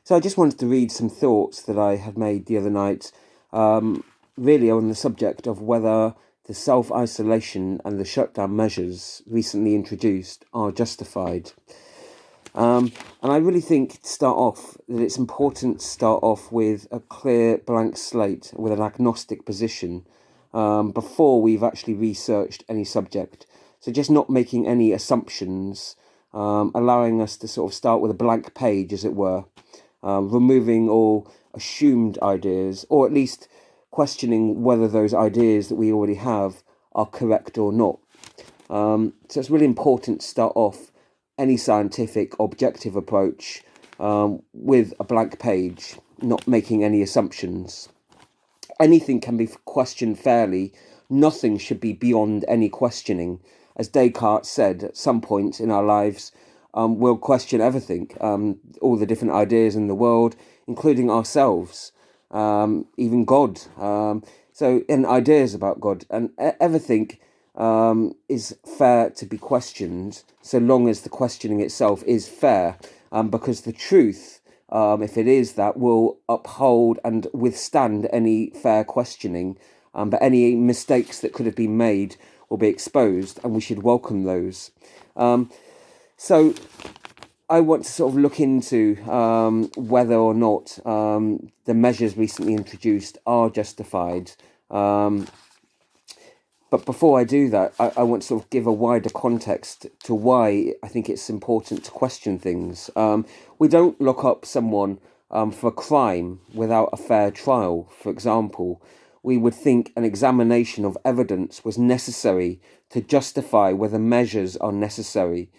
So I just wanted to read some thoughts that I had made the other night, really on the subject of whether the self-isolation and the shutdown measures recently introduced are justified. And I really think to start off that it's important to start off with a clear blank slate, with an agnostic position, before we've actually researched any subject. So just not making any assumptions, allowing us to sort of start with a blank page, as it were, removing all assumed ideas, or at least questioning whether those ideas that we already have are correct or not. So it's really important to start off any scientific objective approach with a blank page, not making any assumptions. Anything can be questioned fairly. Nothing should be beyond any questioning. As Descartes said, at some point in our lives, we'll question everything, all the different ideas in the world, including ourselves, even God. And ideas about God, and everything is fair to be questioned, so long as the questioning itself is fair, because the truth, if it is that, will uphold and withstand any fair questioning, but any mistakes that could have been made will be exposed, and we should welcome those. So I want to sort of look into whether or not the measures recently introduced are justified. But before I do that, I want to sort of give a wider context to why I think it's important to question things. We don't lock up someone for a crime without a fair trial, for example. We would think an examination of evidence was necessary to justify whether measures are necessary.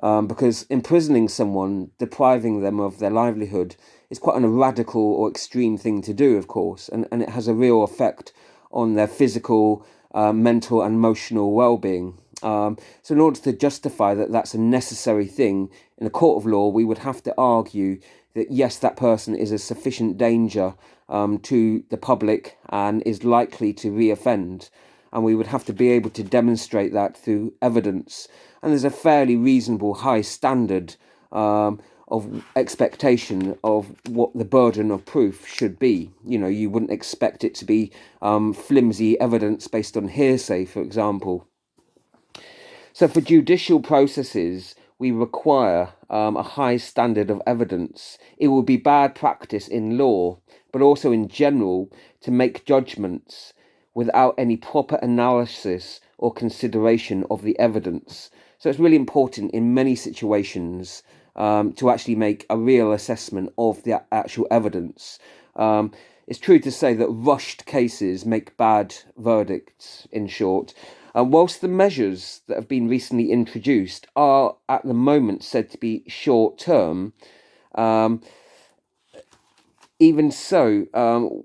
Because imprisoning someone, depriving them of their livelihood, is quite a radical or extreme thing to do, of course, and it has a real effect on their physical, mental and emotional well-being. So in order to justify that that's a necessary thing in a court of law, we would have to argue that yes, that person is a sufficient danger to the public and is likely to reoffend. And we would have to be able to demonstrate that through evidence. And there's a fairly reasonable high standard of expectation of what the burden of proof should be. You know, you wouldn't expect it to be flimsy evidence based on hearsay, for example. So for judicial processes, we require a high standard of evidence. It will be bad practice in law, but also in general, to make judgments without any proper analysis or consideration of the evidence. So it's really important in many situations to actually make a real assessment of the actual evidence. It's true to say that rushed cases make bad verdicts, in short. Whilst the measures that have been recently introduced are at the moment said to be short term, even so,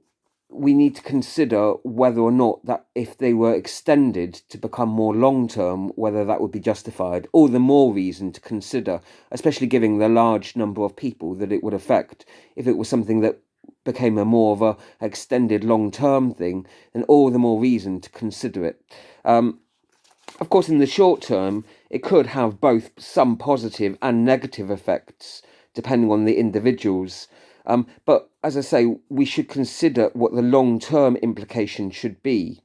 we need to consider whether or not that if they were extended to become more long-term, whether that would be justified. All the more reason to consider, especially given the large number of people that it would affect. If it was something that became a more of a extended long-term thing, then all the more reason to consider it. Of course, in the short term, it could have both some positive and negative effects, depending on the individuals. But as I say, we should consider what the long-term implication should be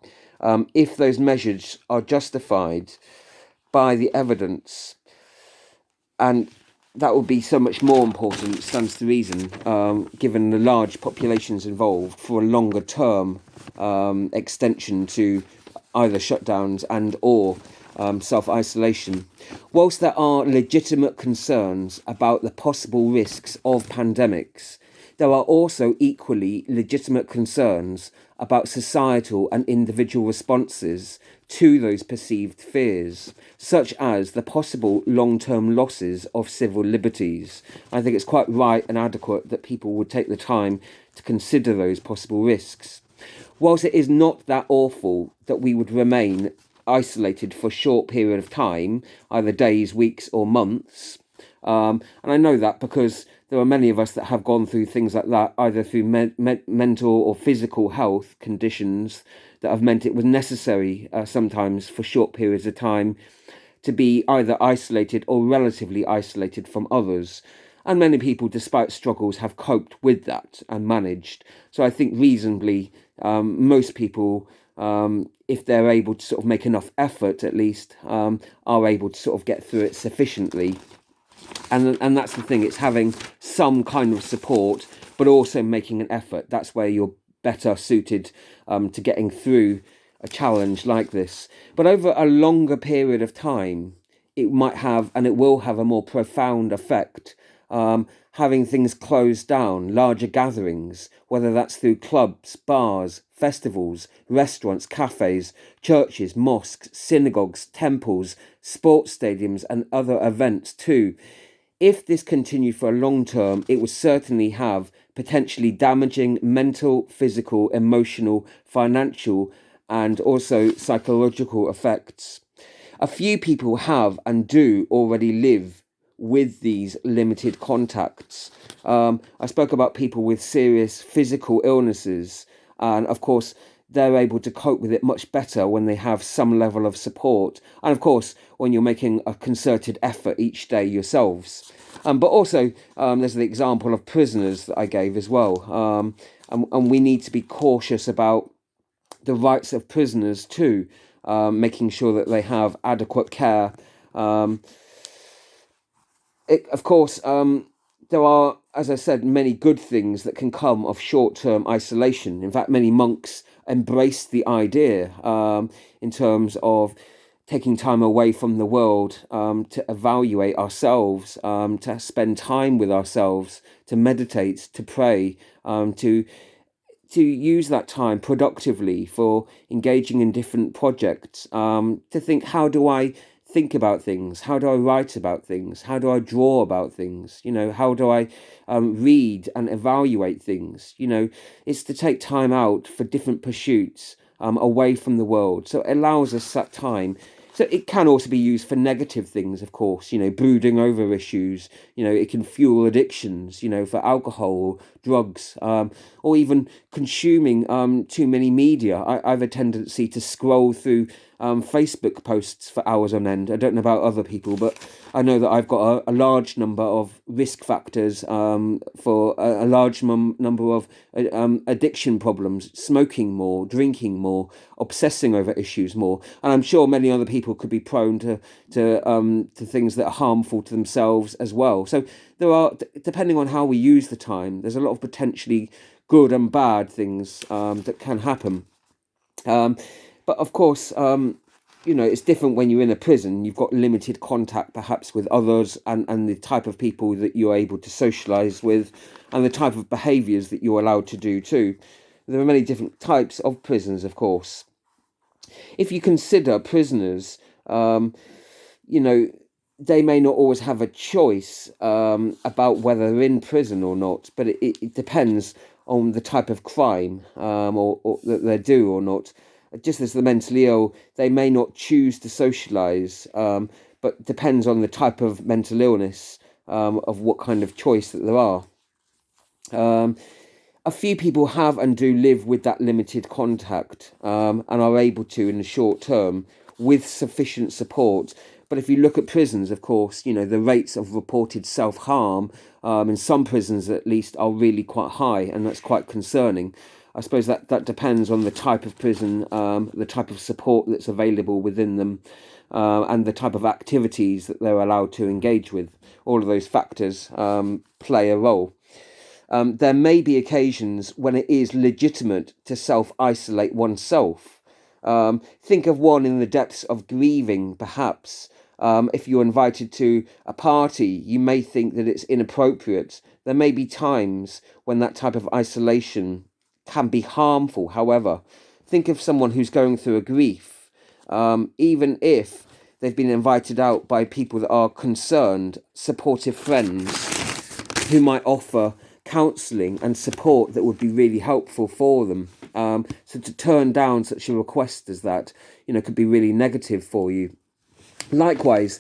if those measures are justified by the evidence. And that would be so much more important, stands to reason, given the large populations involved, for a longer term extension to either shutdowns and or self-isolation. Whilst there are legitimate concerns about the possible risks of pandemics, there are also equally legitimate concerns about societal and individual responses to those perceived fears, such as the possible long-term losses of civil liberties. I think it's quite right and adequate that people would take the time to consider those possible risks. Whilst it is not that awful that we would remain isolated for a short period of time, either days, weeks or months, and I know that because there are many of us that have gone through things like that, either through mental or physical health conditions that have meant it was necessary sometimes for short periods of time to be either isolated or relatively isolated from others. And many people, despite struggles, have coped with that and managed. So I think reasonably, most people, if they're able to sort of make enough effort, at least, are able to sort of get through it sufficiently. And that's the thing, it's having some kind of support, but also making an effort. That's where you're better suited to getting through a challenge like this. But over a longer period of time, it might have, and it will have, a more profound effect. Having things closed down, larger gatherings, whether that's through clubs, bars, festivals, restaurants, cafes, churches, mosques, synagogues, temples, sports stadiums, and other events too. If this continued for a long term, it would certainly have potentially damaging mental, physical, emotional, financial, and also psychological effects. A few people have and do already live with these limited contacts. I spoke about people with serious physical illnesses, and of course, they're able to cope with it much better when they have some level of support. And of course, when you're making a concerted effort each day yourselves. But also, there's the example of prisoners that I gave as well. And we need to be cautious about the rights of prisoners too, making sure that they have adequate care. Of course, there are, as I said, many good things that can come of short-term isolation. In fact, many monks embrace the idea in terms of taking time away from the world to evaluate ourselves, to spend time with ourselves, to meditate, to pray, to use that time productively for engaging in different projects, to think, how do I think about things? How do I write about things? How do I draw about things? How do I read and evaluate things? It's to take time out for different pursuits away from the world. So it allows us that time. So it can also be used for negative things, of course, brooding over issues. It can fuel addictions, for alcohol or drugs, or even consuming too many media. I have a tendency to scroll through Facebook posts for hours on end. I don't know about other people, but I know that I've got a large number of risk factors for a large number of addiction problems, smoking more, drinking more, obsessing over issues more. And I'm sure many other people could be prone to things that are harmful to themselves as well. So there are, depending on how we use the time, there's a lot of potentially good and bad things that can happen. But of course, it's different when you're in a prison. You've got limited contact perhaps with others, and the type of people that you're able to socialise with, and the type of behaviours that you're allowed to do too. There are many different types of prisons, of course. If you consider prisoners, they may not always have a choice about whether they're in prison or not, but it depends on the type of crime or that they do or not. Just as the mentally ill, they may not choose to socialise, but depends on the type of mental illness of what kind of choice that there are. A few people have and do live with that limited contact and are able to, in the short term, with sufficient support. But if you look at prisons, of course, the rates of reported self-harm in some prisons at least are really quite high, and that's quite concerning. I suppose that depends on the type of prison, the type of support that's available within them, and the type of activities that they're allowed to engage with. All of those factors play a role. There may be occasions when it is legitimate to self-isolate oneself. Think of one in the depths of grieving, perhaps. If you're invited to a party, you may think that it's inappropriate. There may be times when that type of isolation can be harmful. However, think of someone who's going through a grief, even if they've been invited out by people that are concerned, supportive friends who might offer counselling and support that would be really helpful for them. So to turn down such a request as that, could be really negative for you. Likewise,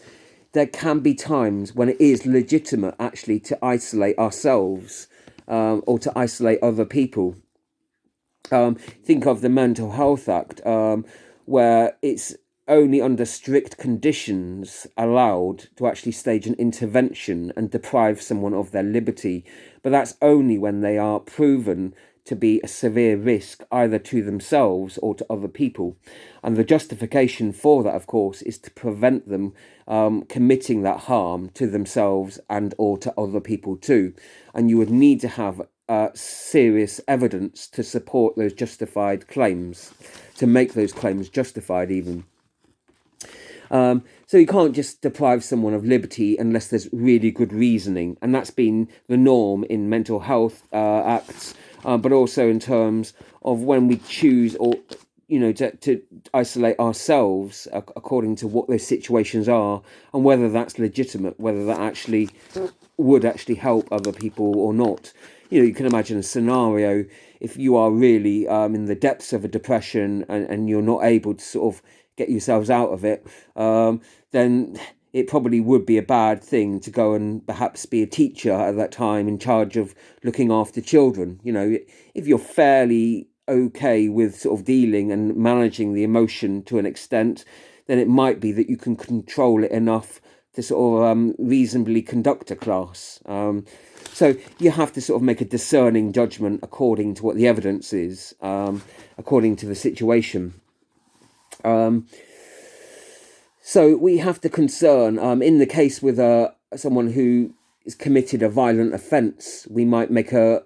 there can be times when it is legitimate actually to isolate ourselves or to isolate other people. Think of the Mental Health Act, where it's only under strict conditions allowed to actually stage an intervention and deprive someone of their liberty. But that's only when they are proven to be a severe risk either to themselves or to other people. And the justification for that, of course, is to prevent them committing that harm to themselves and or to other people too. And you would need to have serious evidence to support those justified claims, to make those claims justified even. So you can't just deprive someone of liberty unless there's really good reasoning, and that's been the norm in mental health acts, but also in terms of when we choose or to isolate ourselves according to what those situations are and whether that's legitimate, whether that actually would actually help other people or not. You can imagine a scenario if you are really in the depths of a depression and you're not able to sort of get yourselves out of it, then it probably would be a bad thing to go and perhaps be a teacher at that time in charge of looking after children. If you're fairly okay with sort of dealing and managing the emotion to an extent, then it might be that you can control it enough to sort of reasonably conduct a class. So you have to sort of make a discerning judgment according to what the evidence is, according to the situation. So we have to concern, in the case with someone who has committed a violent offence, we might make a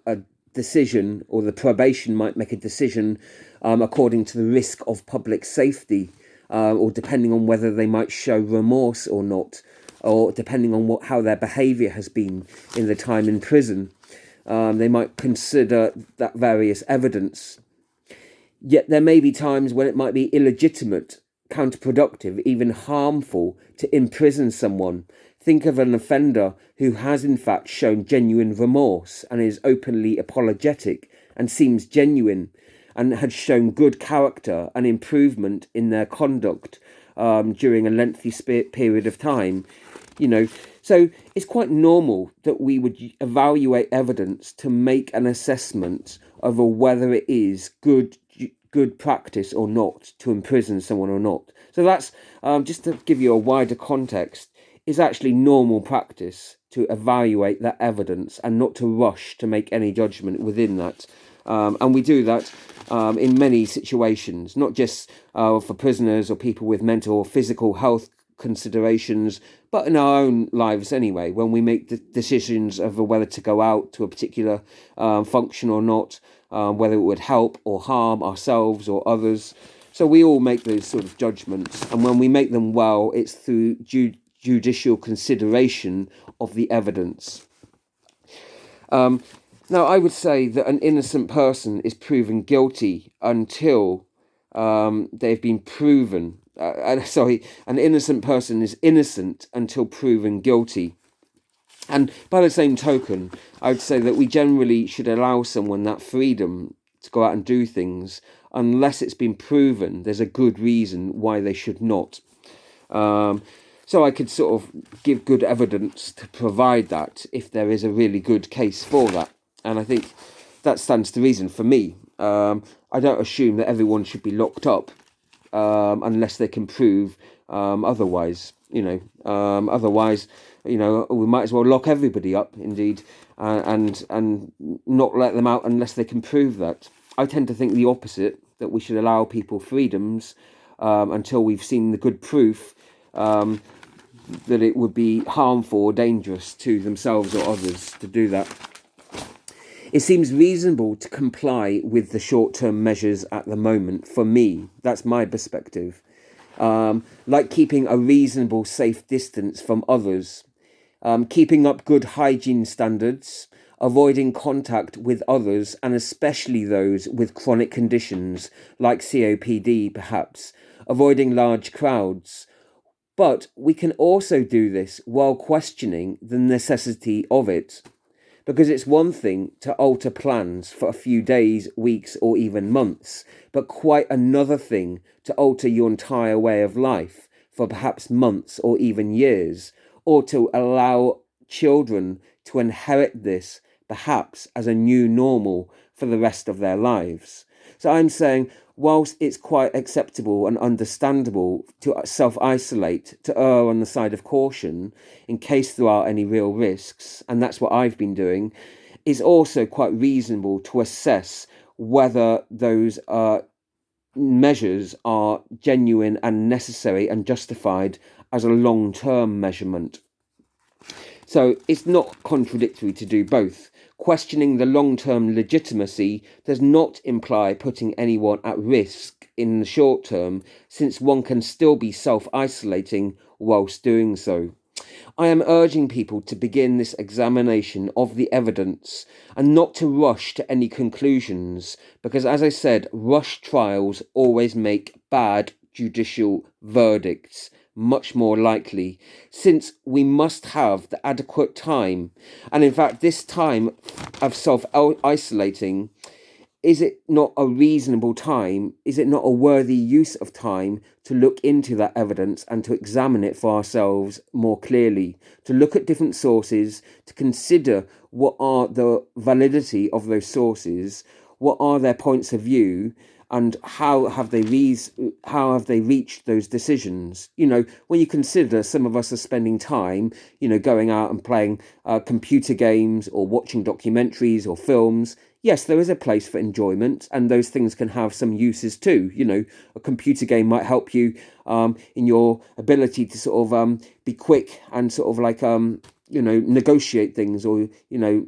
decision, or the probation might make a decision according to the risk of public safety, or depending on whether they might show remorse or not, or depending on how their behaviour has been in the time in prison. They might consider that various evidence. Yet there may be times when it might be illegitimate, counterproductive, even harmful to imprison someone. Think of an offender who has in fact shown genuine remorse and is openly apologetic and seems genuine and had shown good character and improvement in their conduct during a lengthy period of time. So it's quite normal that we would evaluate evidence to make an assessment of whether it is good practice or not to imprison someone or not. So that's just to give you a wider context, is actually normal practice to evaluate that evidence and not to rush to make any judgment within that. And we do that in many situations, not just for prisoners or people with mental or physical health considerations, but in our own lives anyway, when we make the decisions of whether to go out to a particular function or not, whether it would help or harm ourselves or others. So we all make those sort of judgments, and when we make them well, it's through judicial consideration of the evidence. Now, I would say that an innocent person is proven guilty until they've been proven. An innocent person is innocent until proven guilty. And by the same token, I would say that we generally should allow someone that freedom to go out and do things unless it's been proven there's a good reason why they should not. So I could sort of give good evidence to provide that if there is a really good case for that. And I think that stands to reason for me. I don't assume that everyone should be locked up unless they can prove otherwise. Otherwise, we might as well lock everybody up, indeed, and not let them out unless they can prove that. I tend to think the opposite, that we should allow people freedoms until we've seen the good proof that it would be harmful or dangerous to themselves or others to do that. It seems reasonable to comply with the short-term measures at the moment. For me, that's my perspective. Like keeping a reasonable safe distance from others, keeping up good hygiene standards, avoiding contact with others, and especially those with chronic conditions like COPD perhaps, avoiding large crowds. But we can also do this while questioning the necessity of it. Because it's one thing to alter plans for a few days, weeks, or even months, but quite another thing to alter your entire way of life for perhaps months or even years, or to allow children to inherit this perhaps as a new normal for the rest of their lives. So I'm saying, whilst it's quite acceptable and understandable to self-isolate, to err on the side of caution in case there are any real risks, and that's what I've been doing, it's also quite reasonable to assess whether those measures are genuine and necessary and justified as a long-term measurement. So it's not contradictory to do both. Questioning the long-term legitimacy does not imply putting anyone at risk in the short term, since one can still be self-isolating whilst doing so. I am urging people to begin this examination of the evidence and not to rush to any conclusions, because, as I said, rushed trials always make bad judicial verdicts much more likely, since we must have the adequate time. And in fact, this time of self-isolating, is it not a reasonable time? Is it not a worthy use of time to look into that evidence and to examine it for ourselves more clearly, to look at different sources, to consider what are the validity of those sources, what are their points of view, and how have they reached those decisions? You know, when you consider some of us are spending time, you know, going out and playing computer games or watching documentaries or films. Yes, there is a place for enjoyment, and those things can have some uses too. You know, a computer game might help you in your ability to sort of be quick and sort of like you know, negotiate things, or you know,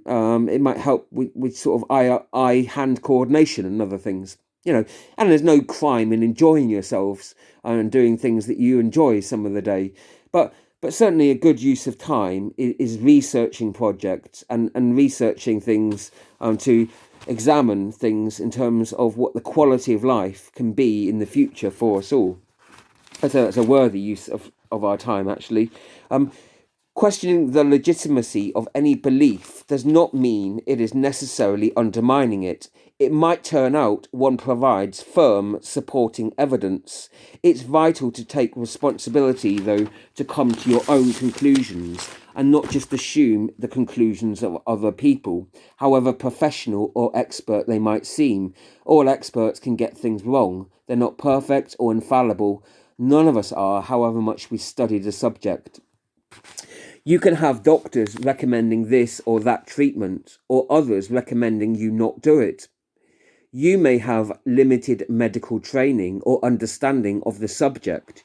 it might help with sort of eye-hand coordination and other things. You know, and there's no crime in enjoying yourselves and doing things that you enjoy some of the day. But certainly a good use of time is researching projects and researching things to examine things in terms of what the quality of life can be in the future for us all. That's a worthy use of our time, actually. Questioning the legitimacy of any belief does not mean it is necessarily undermining it. It might turn out one provides firm supporting evidence. It's vital to take responsibility, though, to come to your own conclusions and not just assume the conclusions of other people, however professional or expert they might seem. All experts can get things wrong. They're not perfect or infallible. None of us are, however much we study the subject. You can have doctors recommending this or that treatment, or others recommending you not do it. You may have limited medical training or understanding of the subject.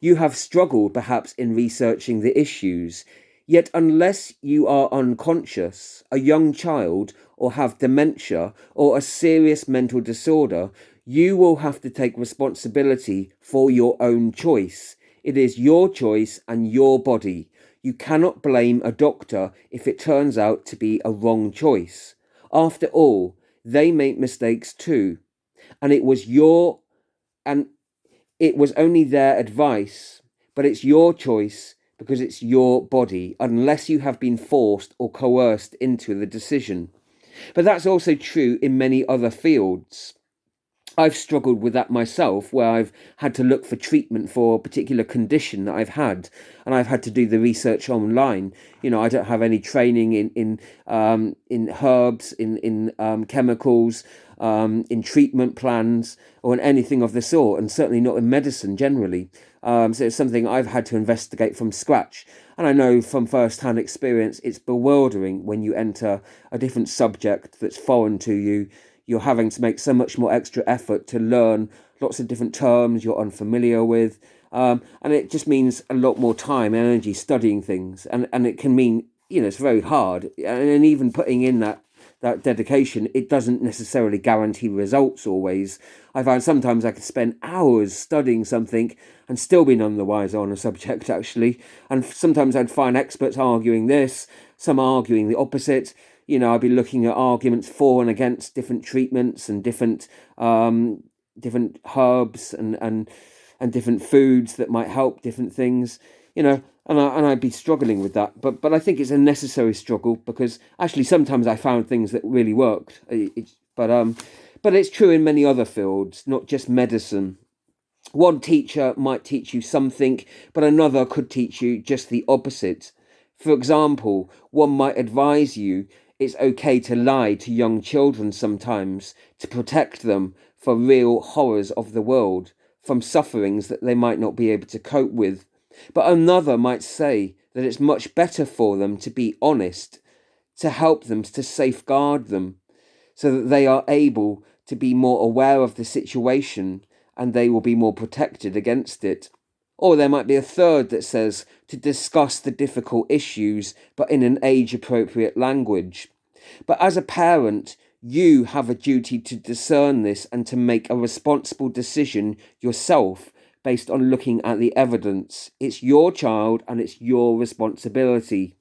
You have struggled perhaps in researching the issues, yet unless you are unconscious, a young child, or have dementia or a serious mental disorder, you will have to take responsibility for your own choice. It is your choice and your body. You cannot blame a doctor if it turns out to be a wrong choice. After all, they make mistakes too, and it was only their advice, but it's your choice because it's your body, unless you have been forced or coerced into the decision. But that's also true in many other fields. I've struggled with that myself, where I've had to look for treatment for a particular condition that I've had, and I've had to do the research online. You know, I don't have any training in herbs, in chemicals, in treatment plans, or in anything of the sort, and certainly not in medicine generally. So it's something I've had to investigate from scratch. And I know from first-hand experience, it's bewildering when you enter a different subject that's foreign to you. You're having to make so much more extra effort to learn lots of different terms you're unfamiliar with. And it just means a lot more time and energy studying things. And it can mean, you know, it's very hard. And even putting in that dedication, it doesn't necessarily guarantee results always. I find sometimes I could spend hours studying something and still be none the wiser on a subject, actually. And sometimes I'd find experts arguing this, some arguing the opposite. You know, I'd be looking at arguments for and against different treatments and different herbs and different foods that might help different things. You know, and I'd be struggling with that. But I think it's a necessary struggle, because actually sometimes I found things that really worked. But it's true in many other fields, not just medicine. One teacher might teach you something, but another could teach you just the opposite. For example, one might advise you it's okay to lie to young children sometimes to protect them from real horrors of the world, from sufferings that they might not be able to cope with. But another might say that it's much better for them to be honest, to help them, to safeguard them, so that they are able to be more aware of the situation and they will be more protected against it. Or there might be a third that says to discuss the difficult issues but in an age appropriate language. But as a parent, you have a duty to discern this and to make a responsible decision yourself based on looking at the evidence. It's your child and it's your responsibility.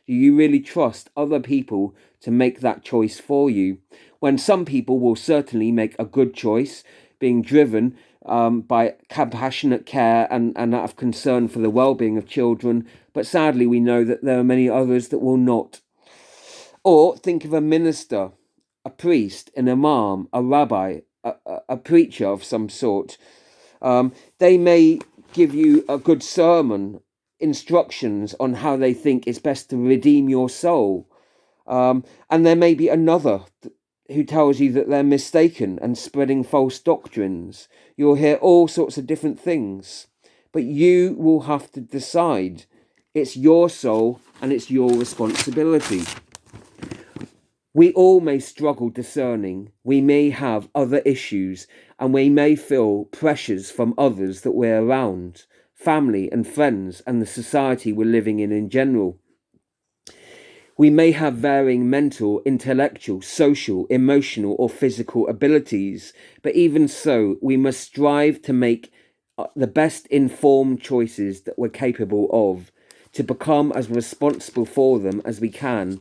Do you really trust other people to make that choice for you? When some people will certainly make a good choice, being driven by compassionate care and out of concern for the well-being of children, but sadly we know that there are many others that will not. Or think of a minister, a priest, an imam, a rabbi, a preacher of some sort. They may give you a good sermon, instructions on how they think it's best to redeem your soul. And there may be another who tells you that they're mistaken and spreading false doctrines. You'll hear all sorts of different things. But you will have to decide. It's your soul and it's your responsibility. We all may struggle discerning, we may have other issues, and we may feel pressures from others that we're around, family and friends, and the society we're living in general. We may have varying mental, intellectual, social, emotional, or physical abilities, but even so, we must strive to make the best informed choices that we're capable of, to become as responsible for them as we can.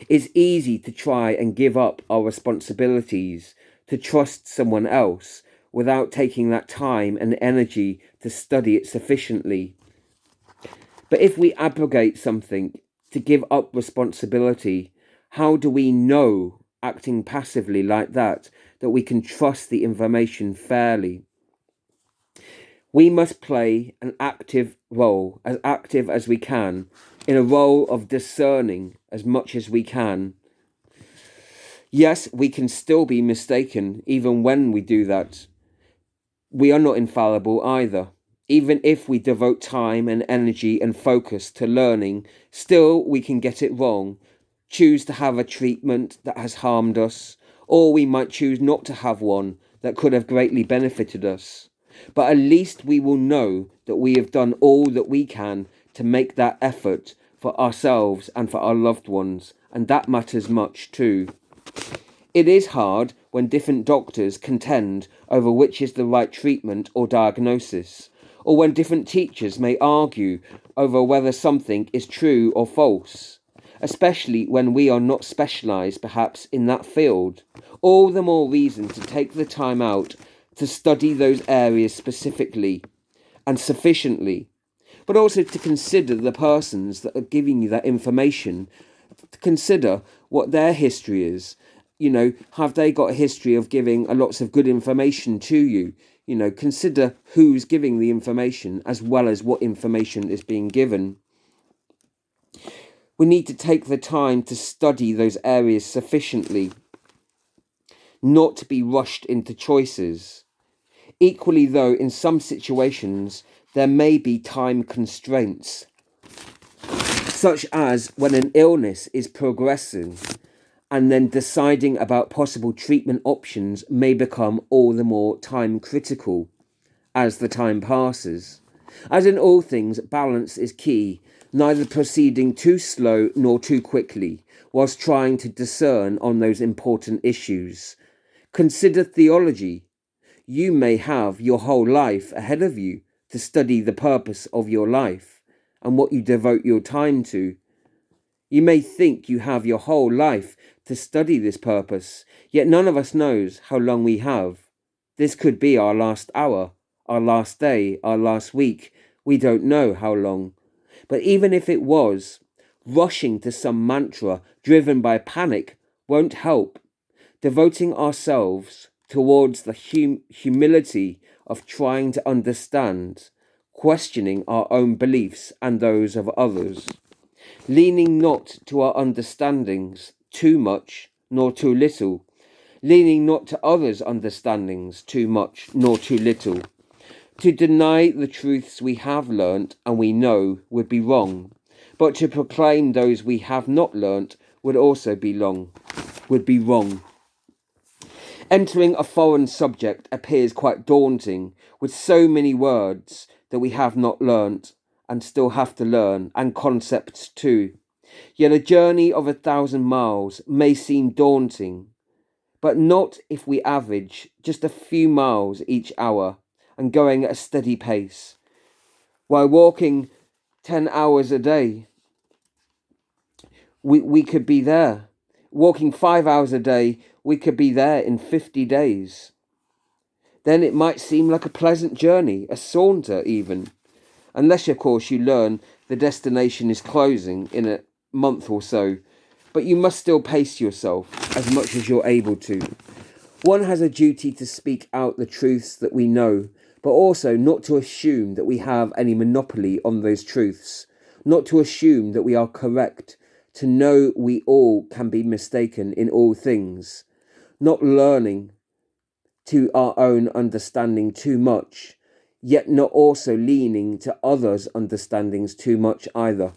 It's easy to try and give up our responsibilities, to trust someone else, without taking that time and energy to study it sufficiently. But if we abrogate something, to give up responsibility, how do we know, acting passively like that we can trust the information fairly? We must play an active role, as active as we can, in a role of discerning as much as we can. Yes, we can still be mistaken even when we do that. We are not infallible either. Even if we devote time and energy and focus to learning, still we can get it wrong, choose to have a treatment that has harmed us, or we might choose not to have one that could have greatly benefited us. But at least we will know that we have done all that we can to make that effort for ourselves and for our loved ones, and that matters much too. It is hard when different doctors contend over which is the right treatment or diagnosis, or when different teachers may argue over whether something is true or false, especially when we are not specialised perhaps in that field. All the more reason to take the time out to study those areas specifically and sufficiently, but also to consider the persons that are giving you that information, to consider what their history is. Have they got a history of giving lots of good information to you? Consider who's giving the information as well as what information is being given. We need to take the time to study those areas sufficiently, not to be rushed into choices. Equally, though, in some situations, there may be time constraints, such as when an illness is progressing, and then deciding about possible treatment options may become all the more time critical as the time passes. As in all things, balance is key, neither proceeding too slow nor too quickly, whilst trying to discern on those important issues. Consider theology. You may have your whole life ahead of you to study the purpose of your life and what you devote your time to. You may think you have your whole life to study this purpose, yet none of us knows how long we have. This could be our last hour, our last day, our last week. We don't know how long. But even if it was, rushing to some mantra driven by panic won't help. Devoting ourselves towards the humility of trying to understand, questioning our own beliefs and those of others, leaning not to our understandings, too much nor too little, leaning not to others' understandings too much nor too little. To deny the truths we have learnt and we know would be wrong, but to proclaim those we have not learnt would also be wrong. Entering a foreign subject appears quite daunting, with so many words that we have not learnt and still have to learn, and concepts too. Yet a journey of 1,000 miles may seem daunting, but not if we average just a few miles each hour and going at a steady pace. While walking 10 hours a day, we could be there. Walking 5 hours a day, we could be there in 50 days. Then it might seem like a pleasant journey, a saunter even. Unless, of course, you learn the destination is closing in a month or so. But you must still pace yourself as much as you're able to. One has a duty to speak out the truths that we know, but also not to assume that we have any monopoly on those truths, not to assume that we are correct, to know we all can be mistaken in all things, not learning to our own understanding too much, yet not also leaning to others' understandings too much either.